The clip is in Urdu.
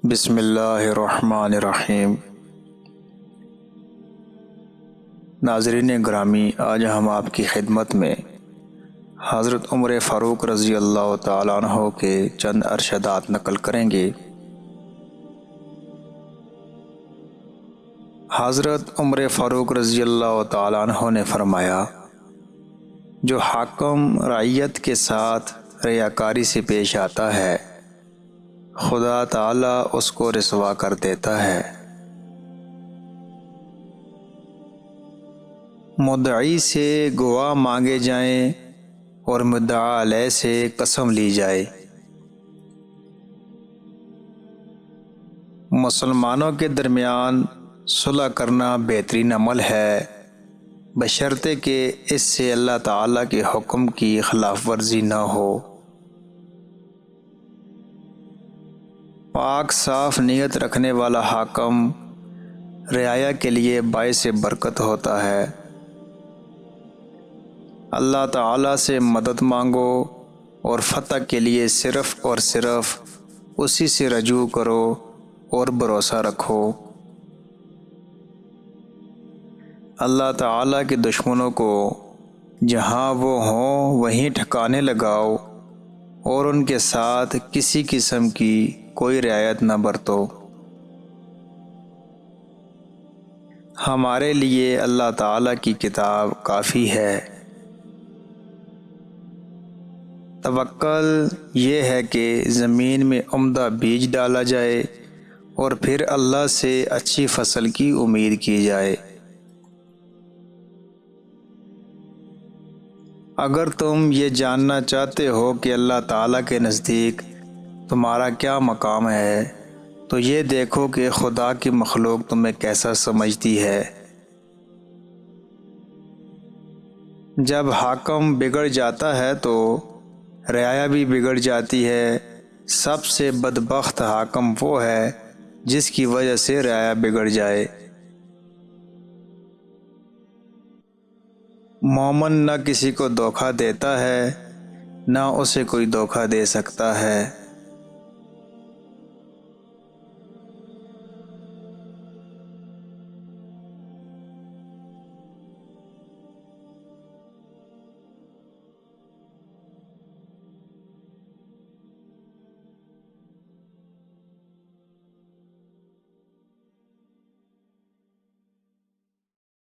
بسم اللہ الرحمن الرحیم۔ ناظرین گرامی، آج ہم آپ کی خدمت میں حضرت عمر فاروق رضی اللہ تعالیٰ عنہ کے چند ارشادات نقل کریں گے۔ حضرت عمر فاروق رضی اللہ تعالیٰ عنہ نے فرمایا، جو حاکم رعیت کے ساتھ ریاکاری سے پیش آتا ہے، خدا تعالیٰ اس کو رسوا کر دیتا ہے۔ مدعی سے گواہ مانگے جائیں اور مدعا علیہ سے قسم لی جائے۔ مسلمانوں کے درمیان صلح کرنا بہترین عمل ہے، بشرطے کہ اس سے اللہ تعالیٰ کے حکم کی خلاف ورزی نہ ہو۔ پاک صاف نیت رکھنے والا حاکم رعایا کے لیے باعث برکت ہوتا ہے۔ اللہ تعالیٰ سے مدد مانگو اور فتح کے لیے صرف اور صرف اسی سے رجوع کرو اور بھروسہ رکھو۔ اللہ تعالیٰ کے دشمنوں کو جہاں وہ ہوں وہیں ٹھکانے لگاؤ اور ان کے ساتھ کسی قسم کی کوئی رعایت نہ برتو۔ ہمارے لیے اللہ تعالیٰ کی کتاب کافی ہے۔ توکل یہ ہے کہ زمین میں عمدہ بیج ڈالا جائے اور پھر اللہ سے اچھی فصل کی امید کی جائے۔ اگر تم یہ جاننا چاہتے ہو کہ اللہ تعالیٰ کے نزدیک تمہارا کیا مقام ہے تو یہ دیکھو کہ خدا کی مخلوق تمہیں کیسا سمجھتی ہے۔ جب حاکم بگڑ جاتا ہے تو رعایا بھی بگڑ جاتی ہے۔ سب سے بدبخت حاکم وہ ہے جس کی وجہ سے رعایا بگڑ جائے۔ مومن نہ کسی کو دھوکہ دیتا ہے، نہ اسے کوئی دھوکہ دے سکتا ہے۔